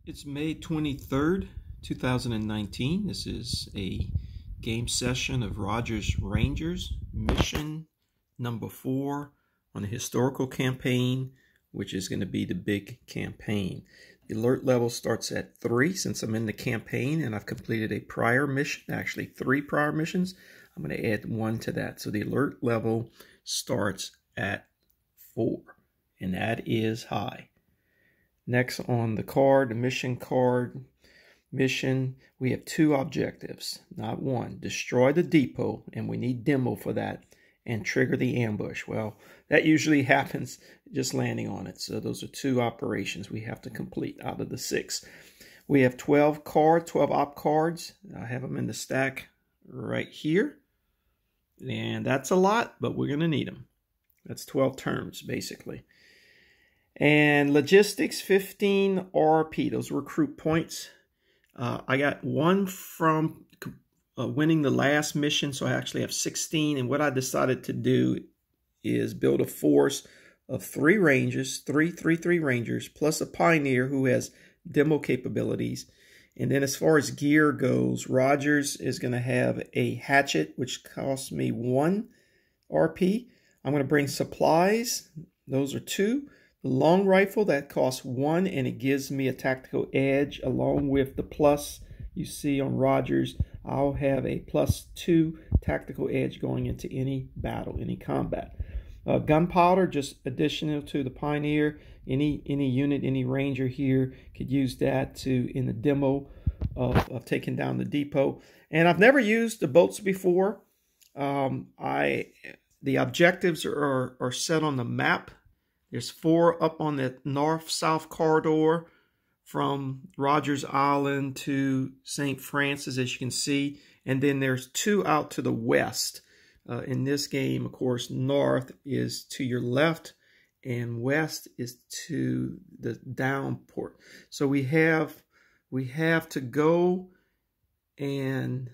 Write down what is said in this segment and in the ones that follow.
It's May 23rd, 2019. This is a game session of Rogers Rangers, mission number 4 on the historical campaign, which is going to be the big campaign. The alert level starts at 3 since I'm in the campaign and I've completed a prior mission, actually 3 prior missions. I'm going to add 1 to that. So the alert level starts at 4, and that is high. Next on the card, the mission card, we have 2 objectives, not 1. Destroy the depot, and we need demo for that, and trigger the ambush. Well, that usually happens just landing on it. So those are 2 operations we have to complete out of the 6. We have 12 op cards. I have them in the stack right here. And that's a lot, but we're going to need them. That's 12 terms, basically. And logistics, 15 RP. Those recruit points. I got 1 from winning the last mission, so I actually have 16. And what I decided to do is build a force of 3 rangers, 3 rangers, plus a pioneer who has demo capabilities. And then as far as gear goes, Rogers is going to have a hatchet, which costs me 1 RP. I'm going to bring supplies. Those are 2. The long rifle, that costs 1, and it gives me a tactical edge along with the plus you see on Rogers. I'll have a +2 tactical edge going into any battle, any combat. Gunpowder, just additional to the Pioneer. Any unit, any ranger here could use that in the demo of taking down the depot. And I've never used the boats before. The objectives are set on the map. There's 4 up on the north-south corridor from Rogers Island to St. Francis, as you can see. And then there's 2 out to the west. In this game, of course, north is to your left and west is to the down port. So we have to go and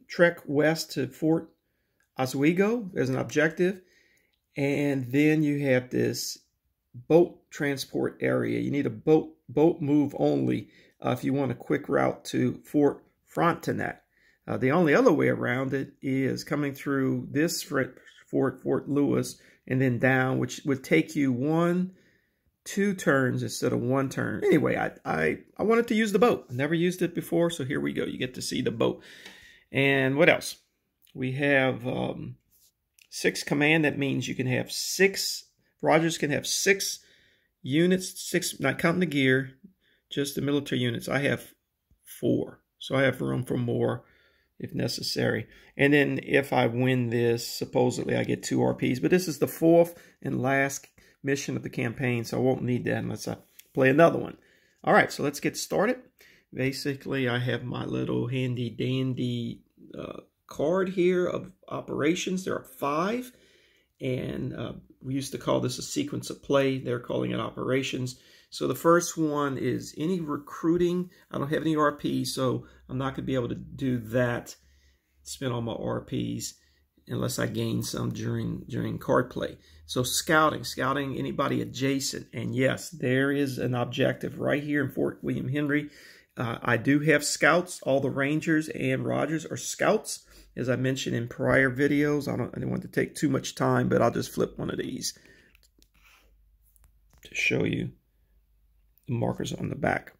trek west to Fort Oswego. There's an objective. And then you have this boat transport area. You need a boat move only if you want a quick route to Fort Frontenac. The only other way around it is coming through this Fort Lewis, and then down, which would take you 2 turns instead of 1 turn. Anyway, I wanted to use the boat. I never used it before, so here we go. You get to see the boat. And what else? We have 6 command. That means you can have 6. Rogers can have 6 units, 6, not counting the gear, just the military units. I have 4, so I have room for more if necessary. And then if I win this, supposedly I get 2 RPs. But this is the 4th and last mission of the campaign, so I won't need that unless I play another one. All right, so let's get started. Basically, I have my little handy-dandy card here of operations. There are 5, and we used to call this a sequence of play. They're calling it operations. So the first one is any recruiting. I don't have any RP, so I'm not going to be able to do that, spend all my RPs, unless I gain some during card play. So scouting anybody adjacent. And yes, there is an objective right here in Fort William Henry. I do have scouts. All the Rangers and Rogers are scouts. As I mentioned in prior videos, I don't want to take too much time, but I'll just flip one of these to show you the markers on the back.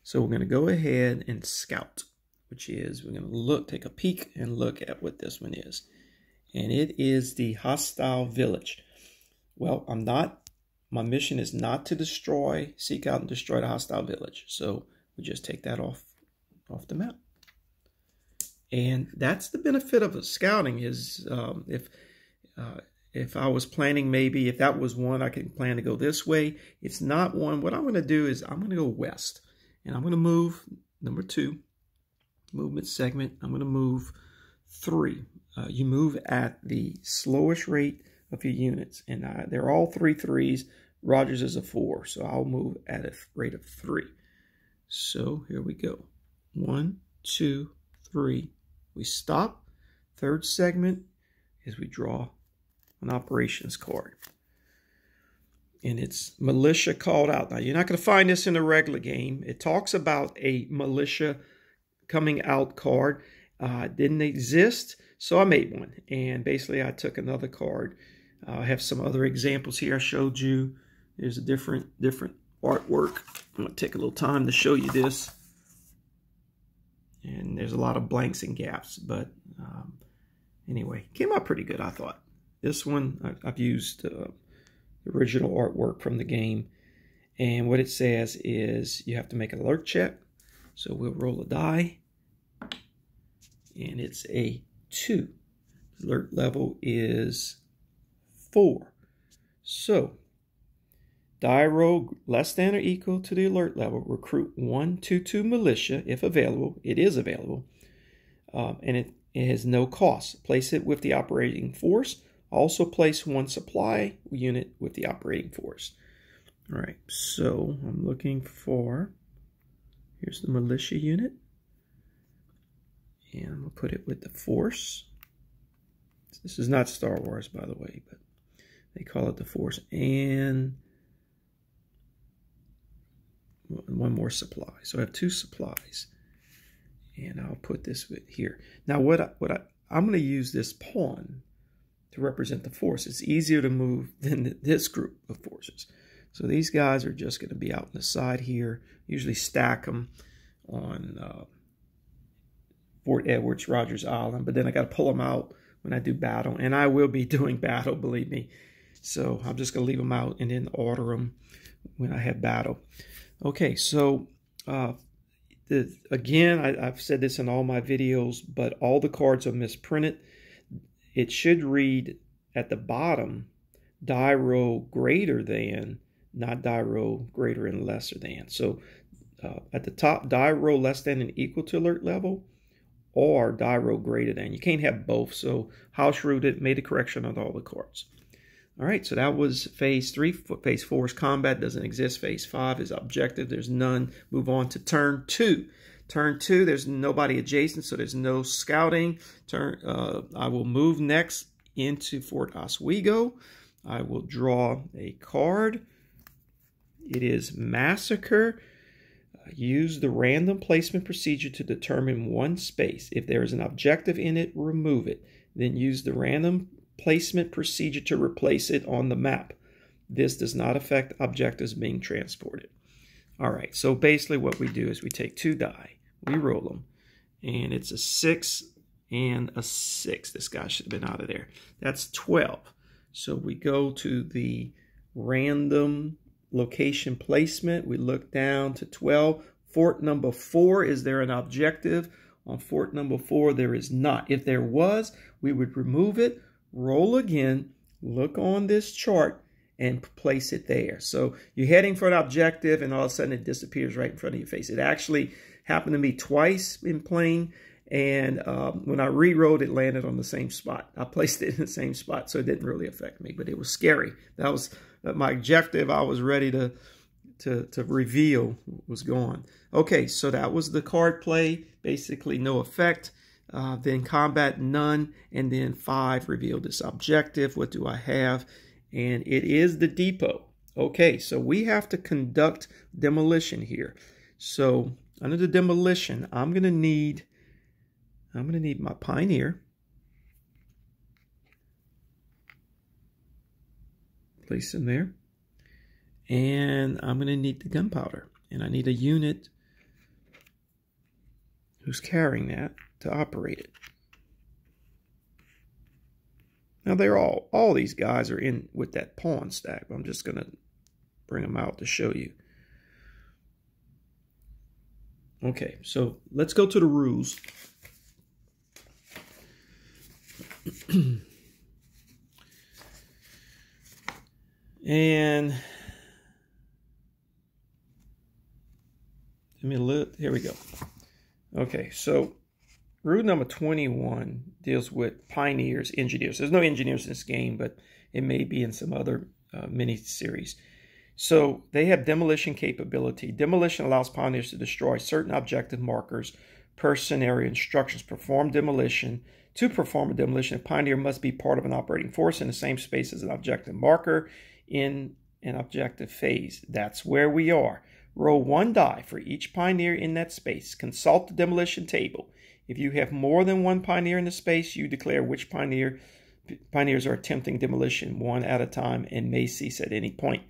So we're going to go ahead and scout, which is we're going to take a peek and look at what this one is. And it is the hostile village. Well, my mission is not to seek out and destroy the hostile village. So we just take that off the map. And that's the benefit of scouting is if I was planning, maybe if that was one, I could plan to go this way. It's not one. What I'm going to do is I'm going to go west. And I'm going to move, number 2, movement segment. I'm going to move 3. You move at the slowest rate of your units. And they're all 3 3s. Rogers is a 4. So I'll move at a rate of 3. So here we go. 1, 2, 3. We stop. 3rd segment is we draw an operations card. and it's militia called out. Now, you're not going to find this in the regular game. It talks about a militia coming out card. Didn't exist, so I made one. And basically, I took another card. I have some other examples here I showed you. There's a different artwork. I'm going to take a little time to show you this. And there's a lot of blanks and gaps, but anyway, came out pretty good, I thought. This one, I've used the original artwork from the game. And what it says is you have to make an alert check. So we'll roll a die. And it's a 2. Alert level is 4. So, die roll less than or equal to the alert level. Recruit 122 militia if available. It is available. And it has no cost. Place it with the operating force. Also place 1 supply unit with the operating force. All right, so I'm looking for, here's the militia unit. And I'm going to put it with the force. This is not Star Wars, by the way, but they call it the force. And 1 more supply. So I have 2 supplies. And I'll put this with here. Now, I'm going to use this pawn to represent the force. It's easier to move than this group of forces. So these guys are just going to be out on the side here. Usually stack them on Fort Edwards, Rogers Island, but then I got to pull them out when I do battle, and I will be doing battle, believe me. So I'm just going to leave them out and then order them when I have battle. Okay, so again, I've said this in all my videos, but all the cards are misprinted. It should read at the bottom, die roll greater than, not die roll greater and lesser than. So at the top, die roll less than and equal to alert level, or die roll greater than. You can't have both, so house rooted, made a correction on all the cards. All right, so that was phase 3. Phase 4 is combat, doesn't exist. Phase 5 is objective, there's none. Move on to turn 2. Turn 2, there's nobody adjacent, so there's no scouting. I will move next into Fort Oswego. I will draw a card. It is Massacre. Use the random placement procedure to determine 1 space. If there is an objective in it, remove it. Then use the random placement procedure to replace it on the map. This does not affect objectives being transported. All right, so basically what we do is we take 2 die, we roll them, and it's a 6 and a 6. This guy should have been out of there. That's 12. So we go to the random location placement. We look down to 12. Fort number 4, is there an objective? On fort number 4, there is not. If there was, we would remove it, roll again, look on this chart, and place it there. So you're heading for an objective, and all of a sudden it disappears right in front of your face. It actually happened to me twice in playing, and when I re-rolled, it landed on the same spot. I placed it in the same spot, so it didn't really affect me, but it was scary. That was my objective. I was ready to reveal was gone. Okay, so that was the card play. Basically, no effect. Then combat, none. And then 5, reveal this objective. What do I have? And it is the depot. Okay, so we have to conduct demolition here. So under the demolition, I'm gonna need my pioneer. Place him there. And I'm going to need the gunpowder. And I need a unit who's carrying that to operate it. Now they're all these guys are in with that pawn stack. I'm just going to bring them out to show you. Okay, so let's go to the rules. And let me look. Here we go. Okay, so rule number 21 deals with pioneers, engineers. There's no engineers in this game, but it may be in some other mini-series. So they have demolition capability. Demolition allows pioneers to destroy certain objective markers per scenario instructions. Perform demolition. To perform a demolition, a pioneer must be part of an operating force in the same space as an objective marker in and objective phase. That's where we are. Roll one die for each pioneer in that space. Consult the demolition table. If you have more than one pioneer in the space, you declare which pioneers are attempting demolition one at a time and may cease at any point.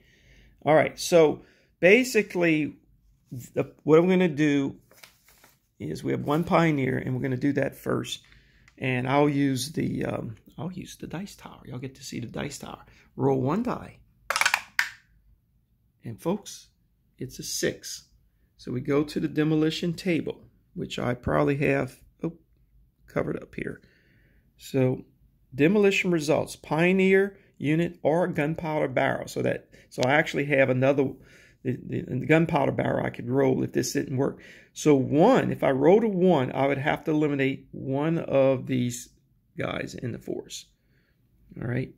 All right, so basically what I'm going to do is we have one pioneer, and we're going to do that first. And I'll use the dice tower. Y'all get to see the dice tower. Roll one die. And folks, it's a 6. So we go to the demolition table, which I probably have covered up here. So demolition results, pioneer, unit, or gunpowder barrel. So I actually have another, the gunpowder barrel I could roll if this didn't work. So 1, if I rolled a 1, I would have to eliminate one of these guys in the force. All right.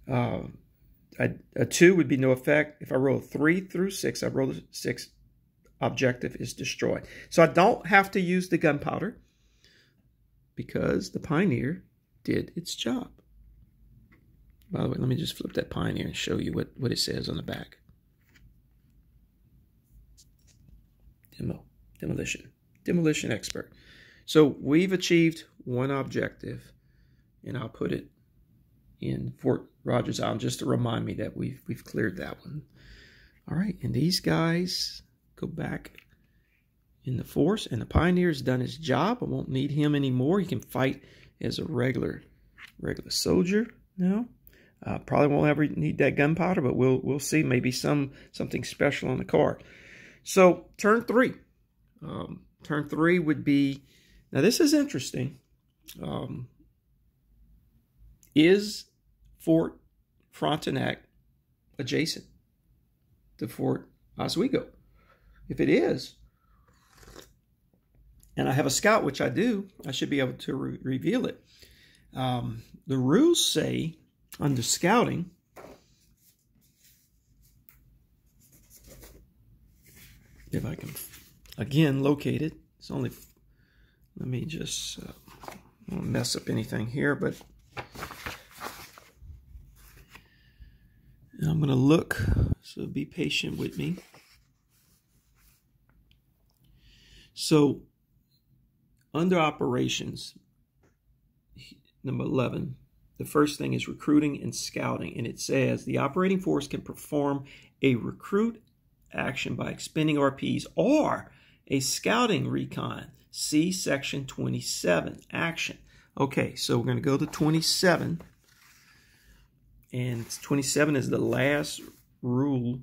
A 2 would be no effect. If I roll 3 through 6, I roll the 6, objective is destroyed. So I don't have to use the gunpowder because the pioneer did its job. By the way, let me just flip that pioneer and show you what it says on the back. Demolition expert. So we've achieved one objective, and I'll put it in Fort Rogers Island just to remind me that we've cleared that one. All right, and these guys go back in the force, and the pioneer's done his job. I won't need him anymore. He can fight as a regular soldier now. Probably won't ever need that gunpowder, but we'll see. Maybe something special on the card. So turn 3. Turn 3 would be, now this is interesting. Is Fort Frontenac adjacent to Fort Oswego? If it is, and I have a scout, which I do, I should be able to reveal it. The rules say under scouting, if I can again locate it, it's only, let me just I don't mess up anything here, but I'm going to look, so be patient with me. So under operations, number 11, the first thing is recruiting and scouting. And it says the operating force can perform a recruit action by expending RPs or a scouting recon. See section 27, action. Okay, so we're going to go to 27. And 27 is the last rule.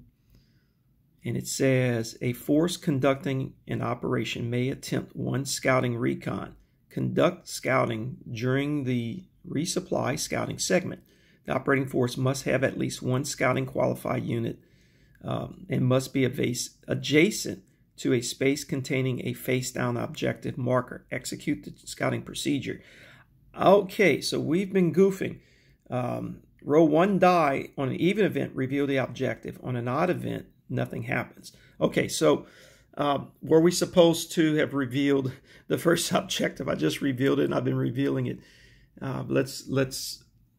And it says a force conducting an operation may attempt one scouting recon. Conduct scouting during the resupply scouting segment. The operating force must have at least one scouting qualified unit and must be adjacent to a space containing a face-down objective marker. Execute the scouting procedure. Okay, so we've been goofing. Roll one die on an even event, reveal the objective. On an odd event, nothing happens. Okay, so were we supposed to have revealed the first objective? I just revealed it, and I've been revealing it.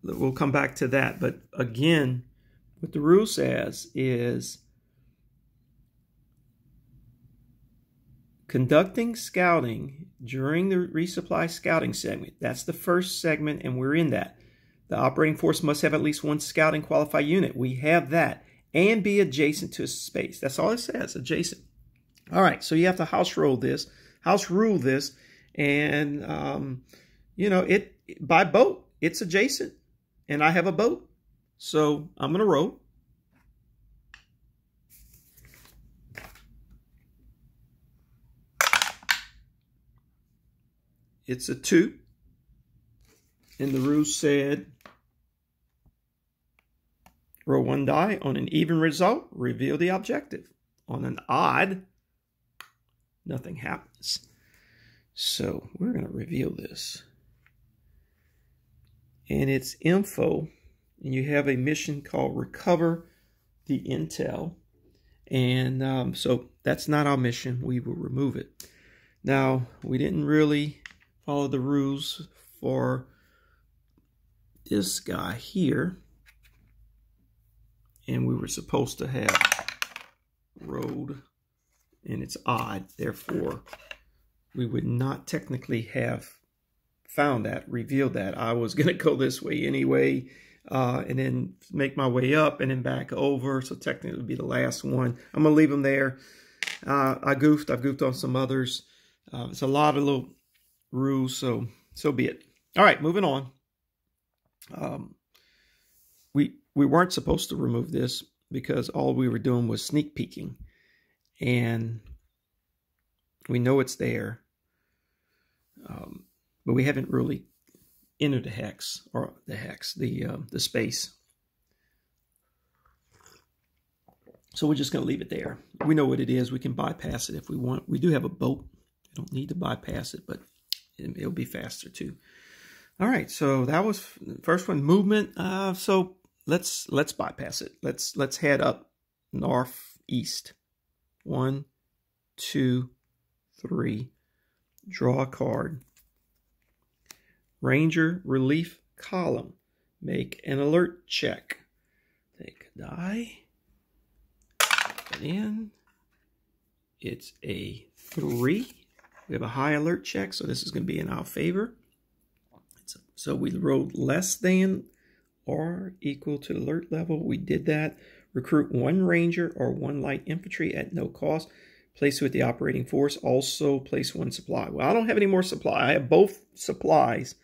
We'll come back to that. But again, what the rule says is conducting scouting during the resupply scouting segment. That's the first segment, and we're in that. The operating force must have at least one scouting qualified unit. We have that. And be adjacent to space. That's all it says, adjacent. All right, so you have to house rule this, and it by boat, it's adjacent, and I have a boat, so I'm going to roll. It's a 2, and the rule said roll one die. On an even result, reveal the objective. On an odd, nothing happens. So we're going to reveal this. And it's info. And you have a mission called Recover the Intel. And so that's not our mission. We will remove it. Now, we didn't really follow the rules for this guy here. and we were supposed to have rolled, and it's odd. Therefore, we would not technically have found that, revealed that. I was going to go this way anyway, and then make my way up and then back over. So technically it would be the last one. I'm going to leave them there. I've goofed on some others. It's a lot of little rules, so be it. All right, moving on. We weren't supposed to remove this because all we were doing was sneak peeking. And we know it's there. But we haven't really entered the hex, or the space. So we're just going to leave it there. We know what it is. We can bypass it if we want. We do have a boat. We don't need to bypass it, but it'll be faster too. All right, so that was the first one, movement. So let's bypass it. Let's head up northeast. 1, 2, 3. Draw a card. Ranger relief column. Make an alert check. Take a die. Put it in. It's a 3. We have a high alert check, so this is going to be in our favor. So we rolled less than or equal to alert level. We did that. Recruit 1 ranger or 1 light infantry at no cost. Place with the operating force. Also place 1 supply. Well, I don't have any more supply. I have both supplies.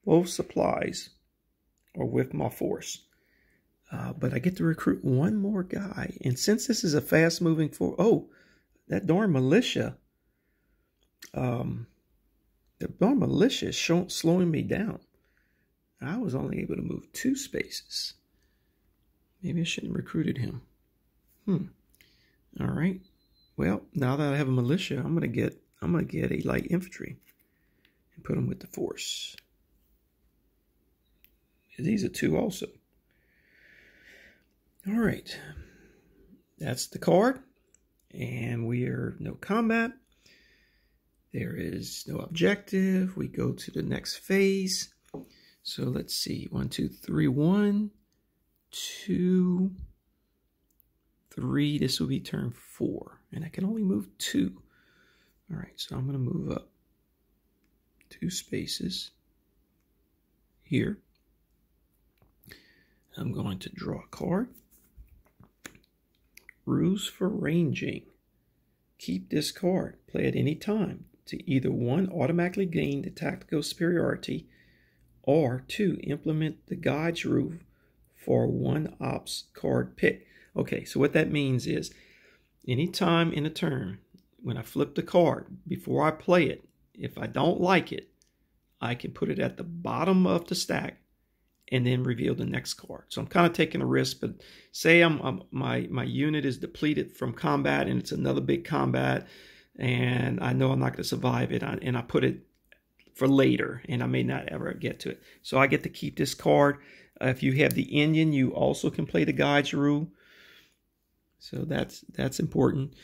Both supplies are with my force. But I get to recruit 1 more guy. And since this is a fast-moving force... Oh, that darn militia. The darn militia is slowing me down. I was only able to move 2 spaces. Maybe I shouldn't have recruited him. All right. Well, now that I have a militia, I'm gonna get a light infantry and put them with the force. These are 2 also. All right. That's the card. And we are no combat. There is no objective. We go to the next phase. So let's see. 1, 2, 3. 1, 2, 3. This will be turn 4. And I can only move 2. All right, so I'm going to move up 2 spaces here. I'm going to draw a card. Rules for ranging. Keep this card. Play at any time to either 1, automatically gain the tactical superiority, or 2, implement the guide's rule for 1 ops card pick. Okay, so what that means is anytime in a turn, when I flip the card, before I play it, if I don't like it, I can put it at the bottom of the stack and then reveal the next card. So I'm kind of taking a risk, but say my unit is depleted from combat and it's another big combat, and I know I'm not going to survive it, and I put it for later, and I may not ever get to it. So I get to keep this card. If you have the Indian, you also can play the guide's rule. So that's important.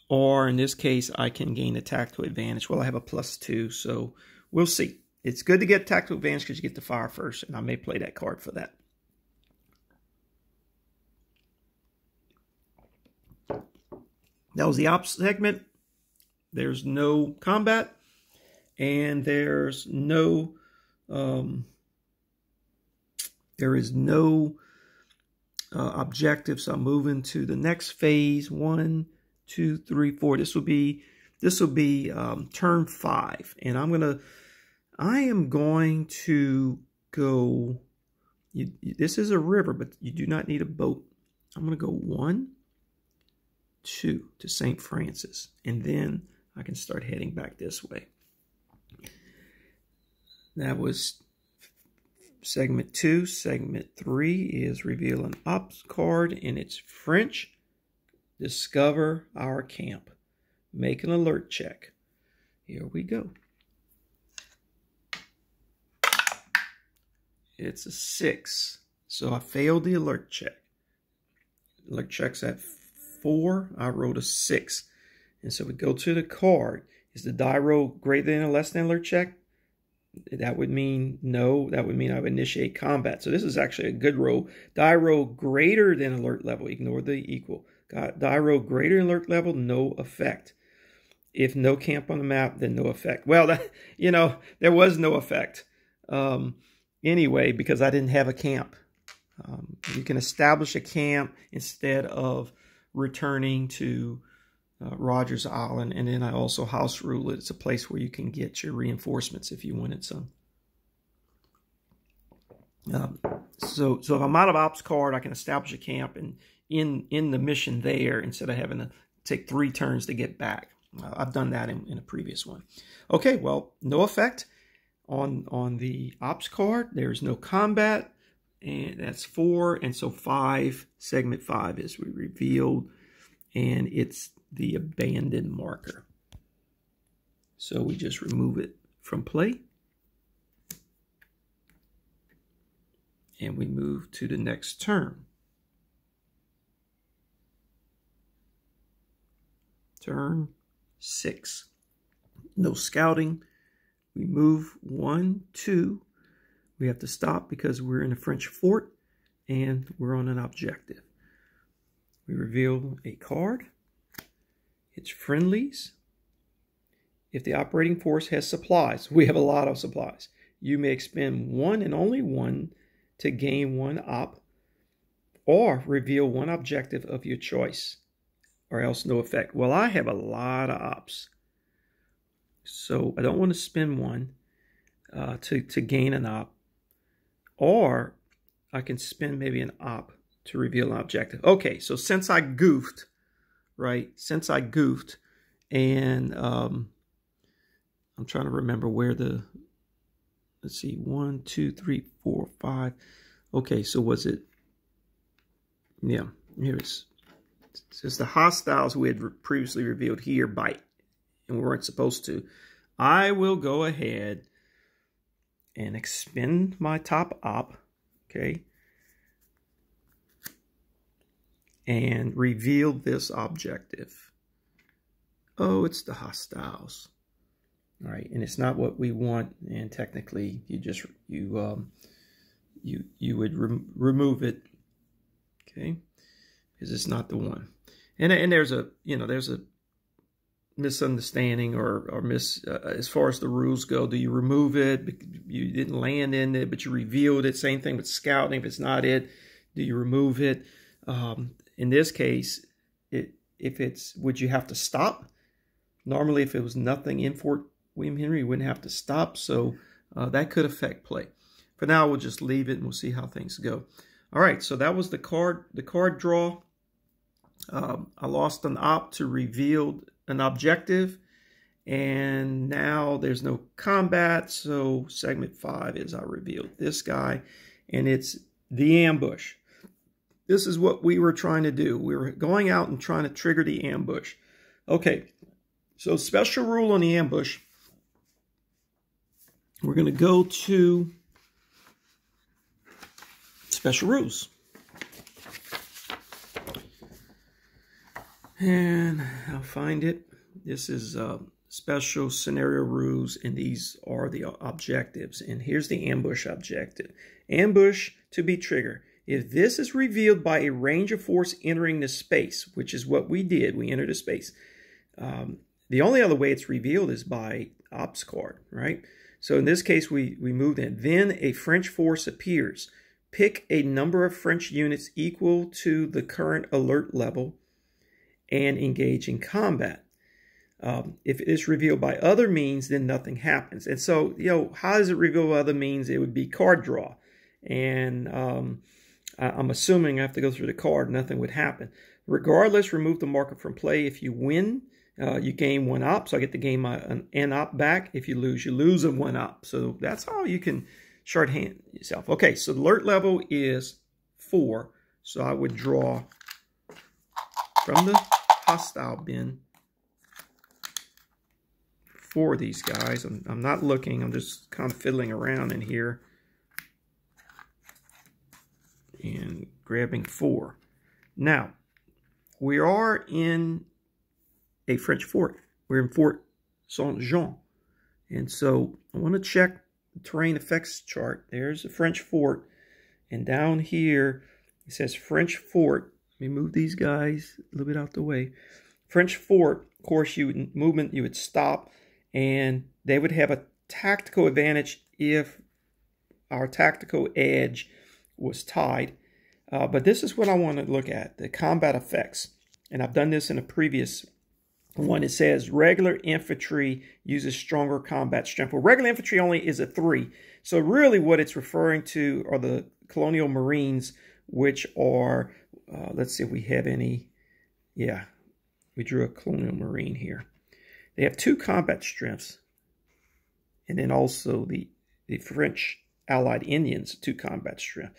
Or in this case, I can gain a tactical advantage. Well, I have a +2, so we'll see. It's good to get tactical advantage because you get to fire first, and I may play that card for that. That was the ops segment. There's no combat, and there is no objective. So I'm moving to the next phase. 1, 2, 3, 4. This will be turn 5, and I am going to go. This is a river, but you do not need a boat. I'm going to go 1, 2 to St. Francis, and then I can start heading back this way. That was segment 2. Segment 3 is reveal an ops card, and it's French. Discover our camp. Make an alert check. Here we go. It's a 6. So I failed the alert check. Alert check's at 4. I rolled a 6. And so we go to the card. Is the die roll greater than or less than alert check? that would mean no. That would mean I would initiate combat. So this is actually a good roll. Die roll greater than alert level. Ignore the equal. Die roll greater than alert level, no effect. If no camp on the map, then no effect. Well, there was no effect anyway because I didn't have a camp. You can establish a camp instead of returning to Rogers Island, and then I also house rule it. It's a place where you can get your reinforcements if you wanted some. So if I'm out of ops card, I can establish a camp and in the mission there instead of having to take 3 turns to get back. I've done that in a previous one. Okay, well, no effect on the ops card. There's no combat, and that's 4, and so 5, segment 5 is revealed, and it's the abandoned marker. So we just remove it from play, and we move to the next turn. Turn 6. No scouting. We move 1, 2. We have to stop because we're in a French fort and we're on an objective. We reveal a card. It's friendlies. If the operating force has supplies, we have a lot of supplies. You may expend 1 and only 1 to gain 1 op, or reveal 1 objective of your choice, or else no effect. Well, I have a lot of ops, so I don't want to spend 1 to gain an op, or I can spend maybe an op to reveal an objective. Okay, so since I goofed, right? Since I goofed, and I'm trying to remember where the, let's see, 1, 2, 3, 4, 5. Okay, so was it, yeah, here it is. Since the hostiles we had previously revealed here bite, and we weren't supposed to, I will go ahead and expend my top op, okay, and reveal this objective. Oh, it's the hostiles. All right, and it's not what we want, and technically you would remove it, okay, because it's not the one. And there's a misunderstanding or as far as the rules go. Do you remove it? You didn't land in it, but you revealed it. Same thing with scouting. If it's not it, do you remove it? In this case, would you have to stop? Normally, if it was nothing in Fort William Henry, you wouldn't have to stop. So that could affect play. For now, we'll just leave it and we'll see how things go. All right, so that was the card draw. I lost an op to reveal an objective, and now there's no combat, so segment 5 is I revealed this guy, and it's the ambush. This is what we were trying to do. We were going out and trying to trigger the ambush. Okay, so special rule on the ambush. We're going to go to special rules. And I'll find it. This is special scenario rules, and these are the objectives. And here's the ambush objective. Ambush to be triggered. If this is revealed by a range of force entering the space, which is what we did, we entered a space. The only other way it's revealed is by ops card, right? So in this case, we moved in. Then a French force appears. Pick a number of French units equal to the current alert level and engage in combat. If it is revealed by other means, then nothing happens. And so, how does it reveal by other means? It would be card draw. And I'm assuming I have to go through the card, nothing would happen. Regardless, remove the marker from play. If you win, you gain 1 op, so I get to gain an op back. If you lose a 1 op. So that's how you can shorthand yourself. Okay, so the alert level is 4. So I would draw from the hostile bin 4 of these guys. I'm not looking. I'm just kind of fiddling around in here and grabbing 4. Now, we are in a French fort. We're in Fort Saint-Jean. And so I want to check terrain effects chart. There's the French fort. And down here, it says French fort. Let me move these guys a little bit out the way. French fort, of course, you would stop, and they would have a tactical advantage if our tactical edge was tied. But this is what I want to look at, the combat effects. And I've done this in a previous one. It says regular infantry uses stronger combat strength. Well, regular infantry only is a 3. So really what it's referring to are the colonial marines, which are, let's see if we have any. Yeah, we drew a colonial marine here. They have 2 combat strengths. And then also the French allied Indians, 2 combat strength.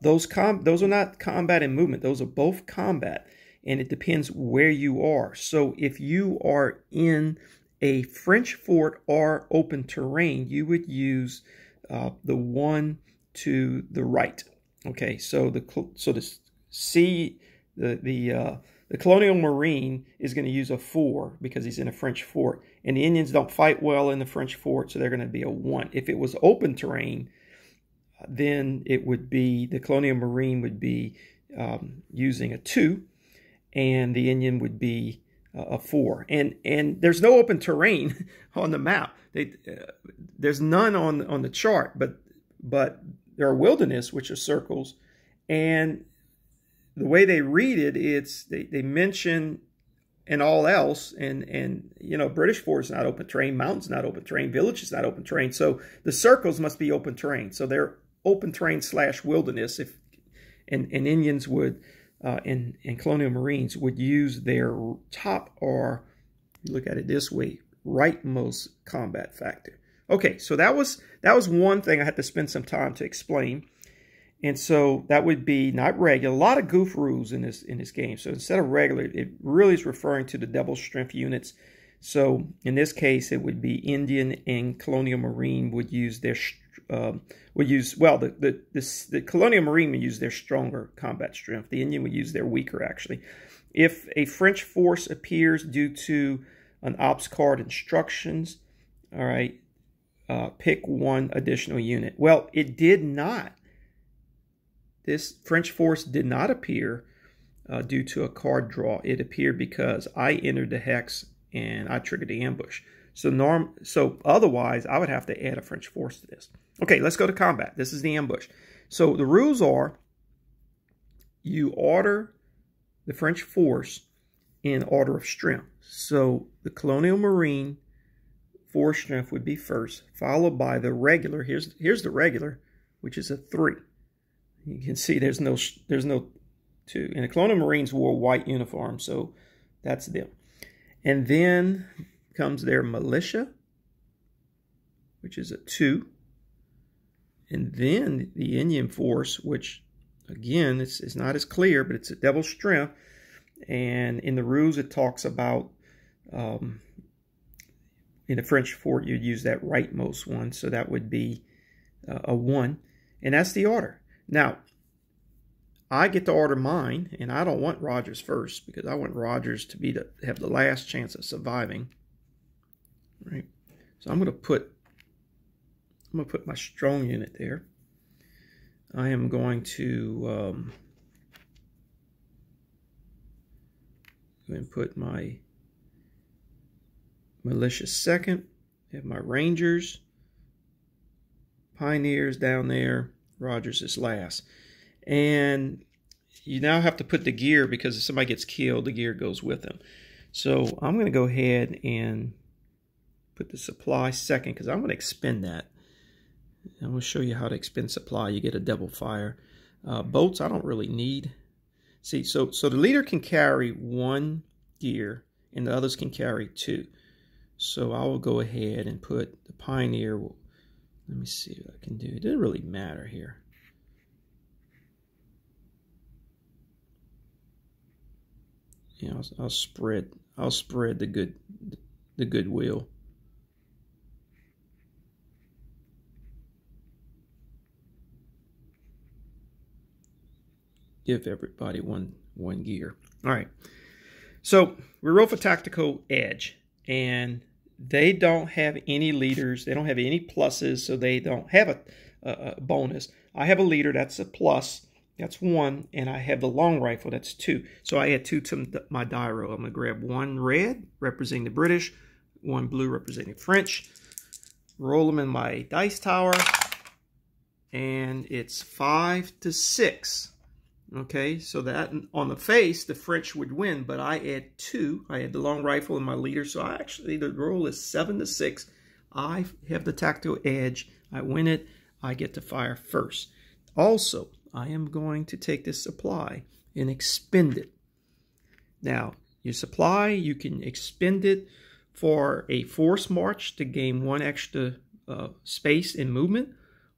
Those are not combat and movement. Those are both combat. And it depends where you are. So if you are in a French fort or open terrain, you would use the 1 to the right. Okay, so the colonial marine is going to use a 4 because he's in a French fort, and the Indians don't fight well in the French fort, so they're going to be a 1. If it was open terrain, then it would be the colonial marine would be using a 2. And the Indian would be a 4. And there's no open terrain on the map. There's none on the chart, but there are wilderness, which are circles. And the way they read it, they mention and all else. And you know, British fort is not open terrain, mountains not open terrain, village is not open terrain. So the circles must be open terrain. So they're open terrain / wilderness. And Indians would. And colonial marines would use their top, or look at it this way, rightmost combat factor. Okay, so that was one thing I had to spend some time to explain. And so that would be not regular. A lot of goof rules in this game. So instead of regular, it really is referring to the double strength units. So in this case, it would be Indian and colonial marine would use their the colonial marine would use their stronger combat strength. The Indian would use their weaker, actually. If a French force appears due to an ops card instructions, all right, pick 1 additional unit. Well, it did not. This French force did not appear due to a card draw. It appeared because I entered the hex and I triggered the ambush. So otherwise, I would have to add a French force to this. Okay, let's go to combat. This is the ambush. So the rules are you order the French force in order of strength. So the colonial marine 4 strength would be first, followed by the regular. Here's the regular, which is a 3. You can see there's no 2. And the colonial marines wore white uniform, so that's them. And then comes their militia, which is a 2. And then the Indian force, which, again, it's not as clear, but it's a double strength. And in the rules, it talks about, in the French fort, you'd use that rightmost one. So that would be a 1. And that's the order. Now, I get to order mine, and I don't want Rogers first because I want Rogers to have the last chance of surviving. Right. So I'm going to put my strong unit there. I am going to go and put my militia second. Have my Rangers, Pioneers down there. Rogers is last. And you now have to put the gear, because if somebody gets killed, the gear goes with them. So I'm going to go ahead and put the supply second, because I'm going to expend that. I'm going to show you how to expend supply. You get a double fire. Boats I don't really need. See, so the leader can carry 1 gear, and the others can carry 2. So I will go ahead and put the Pioneer. Let me see what I can do. It doesn't really matter here. Yeah, I'll spread the goodwill. Give everybody one gear. All right. So we roll for tactical edge, and they don't have any leaders. They don't have any pluses, so they don't have a bonus. I have a leader. That's a plus. That's 1. And I have the long rifle. That's 2. So I add 2 to my die roll. I'm going to grab 1 red, representing the British, 1 blue, representing French. Roll them in my dice tower. And it's 5 to 6. Okay, so that on the face, the French would win, but I add 2. I had the long rifle in my leader, so I actually, the roll is 7 to 6. I have the tactical edge. I win it. I get to fire first. Also, I am going to take this supply and expend it. Now, your supply, you can expend it for a forced march to gain 1 extra space in movement,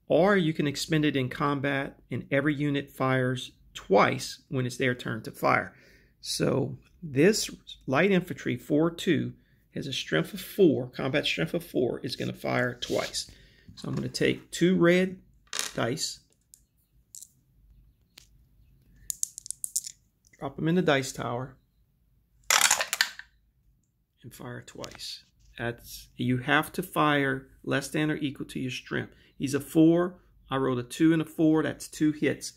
or you can expend it in combat, and every unit fires twice when it's their turn to fire. So this light infantry 4-2 has a strength of 4, combat strength of 4, is going to fire twice. So I'm going to take 2 red dice, drop them in the dice tower, and fire twice. You have to fire less than or equal to your strength. He's a 4. I rolled a 2 and a 4. That's 2 hits.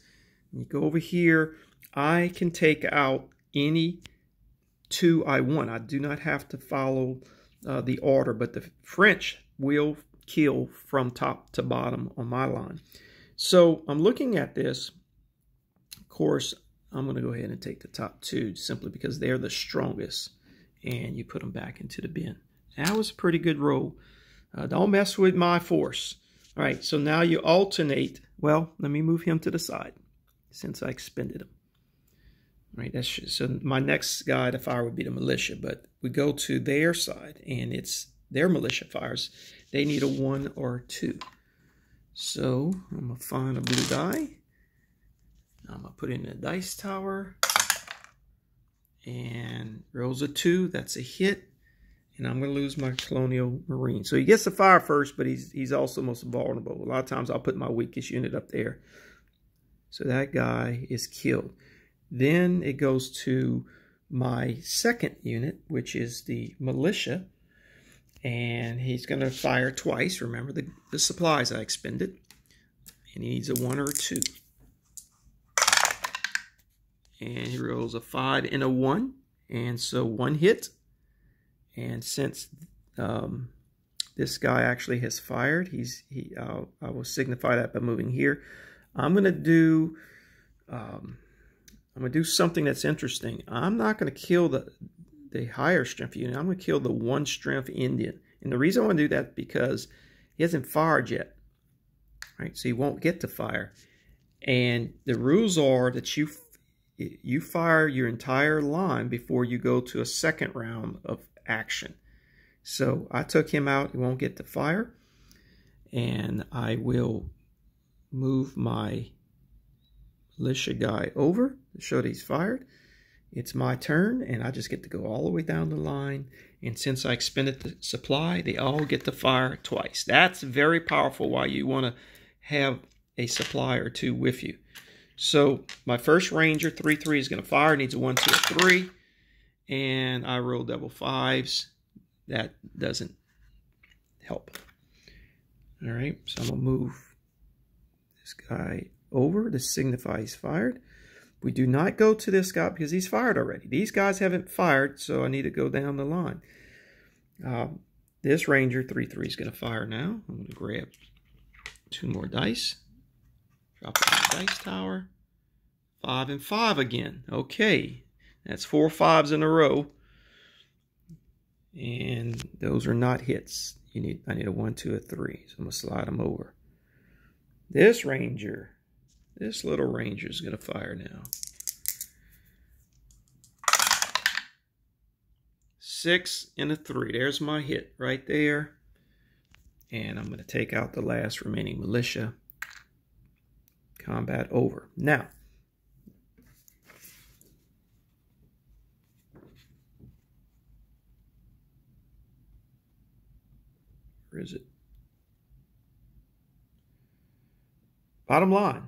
You go over here. I can take out any 2 I want. I do not have to follow the order, but the French will kill from top to bottom on my line. So I'm looking at this. Of course, I'm going to go ahead and take the top 2 simply because they're the strongest, and you put them back into the bin. That was a pretty good roll. Don't mess with my force. All right, so now you alternate. Well, let me move him to the side since I expended him. All right, so my next guy to fire would be the militia, but we go to their side, and it's their militia fires. They need a 1 or 2. So I'm going to find a blue die. I'm going to put it in the dice tower. And rolls a 2. That's a hit. And I'm going to lose my Colonial Marine. So he gets to fire first, but he's also most vulnerable. A lot of times I'll put my weakest unit up there. So that guy is killed. Then it goes to my second unit, which is the militia. And he's going to fire twice. Remember the supplies I expended. And he needs a 1 or a 2. And he rolls a 5 and a 1. And so 1 hit. And since this guy actually has fired, I will signify that by moving here. I'm going to do something that's interesting. I'm not going to kill the higher strength unit. I'm going to kill the 1 strength Indian. And the reason I want to do that is because he hasn't fired yet. Right? So he won't get to fire. And the rules are that you fire your entire line before you go to a second round of action. So I took him out. He won't get to fire. And I will move my militia guy over to show that he's fired. It's my turn, and I just get to go all the way down the line. And since I expended the supply, they all get to fire twice. That's very powerful, why you want to have a supply or 2 with you. So my first Ranger, 3-3, is going to fire. Needs a 1, 2, or 3. And I roll double 5s. That doesn't help. All right, so I'm going to move this guy over to signify he's fired. We do not go to this guy because he's fired already. These guys haven't fired, so I need to go down the line. This Ranger, 3-3, is going to fire now. I'm going to grab 2 more dice. Drop it in the dice tower. 5 and 5 again. Okay. That's 4 5s in a row. And those are not hits. I need a 1, 2, a 3. So I'm going to slide them over. This Ranger, this little Ranger is going to fire now. 6 and a 3. There's my hit right there. And I'm going to take out the last remaining militia. Combat over. Now, where is it? Bottom line,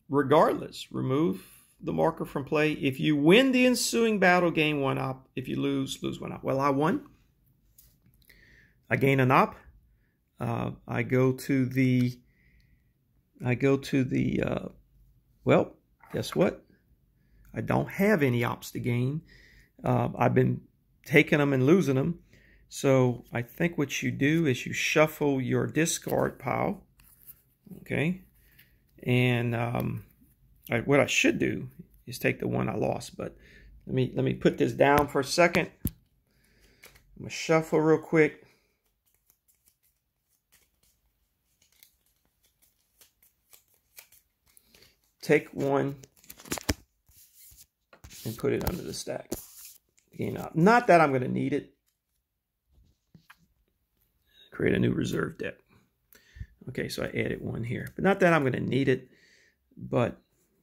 regardless, remove the marker from play. If you win the ensuing battle, gain 1 op. If you lose, lose 1 op. Well, I won. I gain an op. I go to the, well, guess what? I don't have any ops to gain. I've been taking them and losing them. So I think what you do is you shuffle your discard pile. Okay. And what I should do is take the one I lost. But let me put this down for a second. I'm going to shuffle real quick. Take one and put it under the stack. Not that I'm going to need it. Create a new reserve deck. Okay, so I added one here. But not that I'm going to need it, but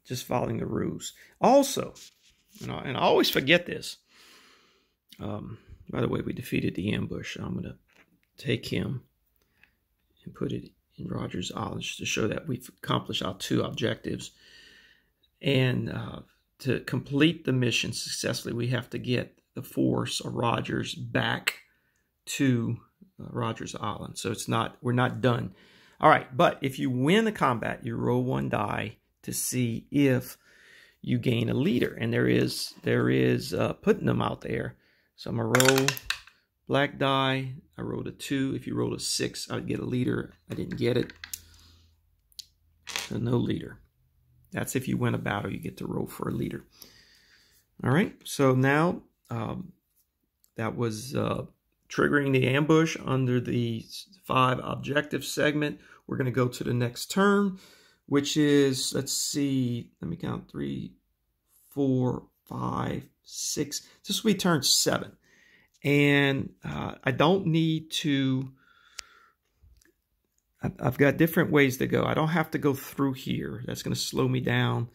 just following the rules. Also, and I always forget this. By the way, we defeated the ambush. I'm going to take him and put it in Rogers Island to show that we've accomplished our 2 objectives. And to complete the mission successfully, we have to get the force of Rogers back to Rogers Island. So we're not done. All right, but if you win the combat, you roll 1 die to see if you gain a leader. And there is putting them out there. So I'm going to roll black die. I rolled a 2. If you rolled a 6, I would get a leader. I didn't get it. So no leader. That's if you win a battle, you get to roll for a leader. All right, so now that was triggering the ambush under the 5 objective segment. We're going to go to the next turn, which is, let's see, let me count, 3, 4, 5, 6. This will be turn 7. And I don't need to, I've got different ways to go. I don't have to go through here. That's going to slow me down.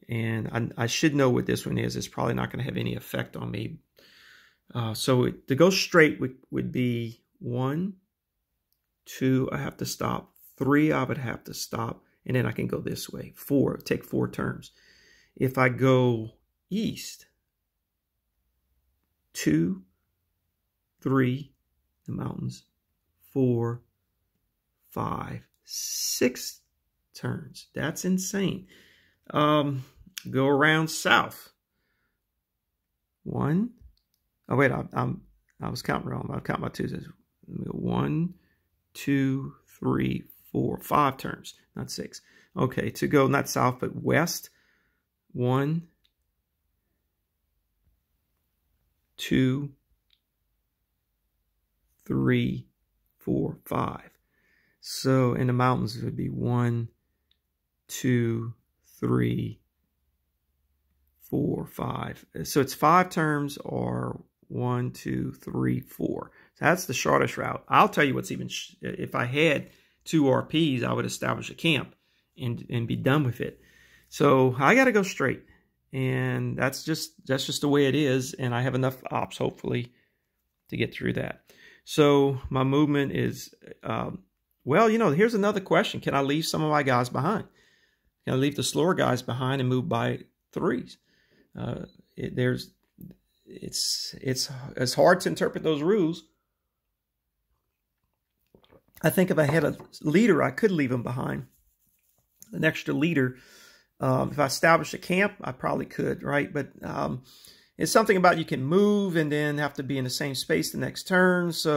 And I should know what this one is. It's probably not going to have any effect on me. So to go straight would be 1, 2, I have to stop. 3, I would have to stop. And then I can go this way. 4, take 4 turns. If I go east, 2, 3, the mountains, 4, 5, 6 turns. That's insane. Go around south. 1. Oh wait, I was counting wrong. I'll count my 2s. 1, 2, 3, 4, 5 turns, not 6. Okay, to go not south but west. 1, 2, 3, 4, 5. So in the mountains it would be 1, 2, 3, 4, 5. So it's 5 turns or 1, 2, 3, 4. So that's the shortest route. I'll tell you what's even, if I had 2 RPs, I would establish a camp and be done with it. So I got to go straight. And that's just the way it is. And I have enough ops, hopefully, to get through that. So my movement is, well, you know, here's another question. Can I leave some of my guys behind? Can I leave the slower guys behind and move by 3s? It's hard to interpret those rules. I think if I had a leader, I could leave him behind. An extra leader. If I established a camp, I probably could, right? But it's something about you can move and then have to be in the same space the next turn. So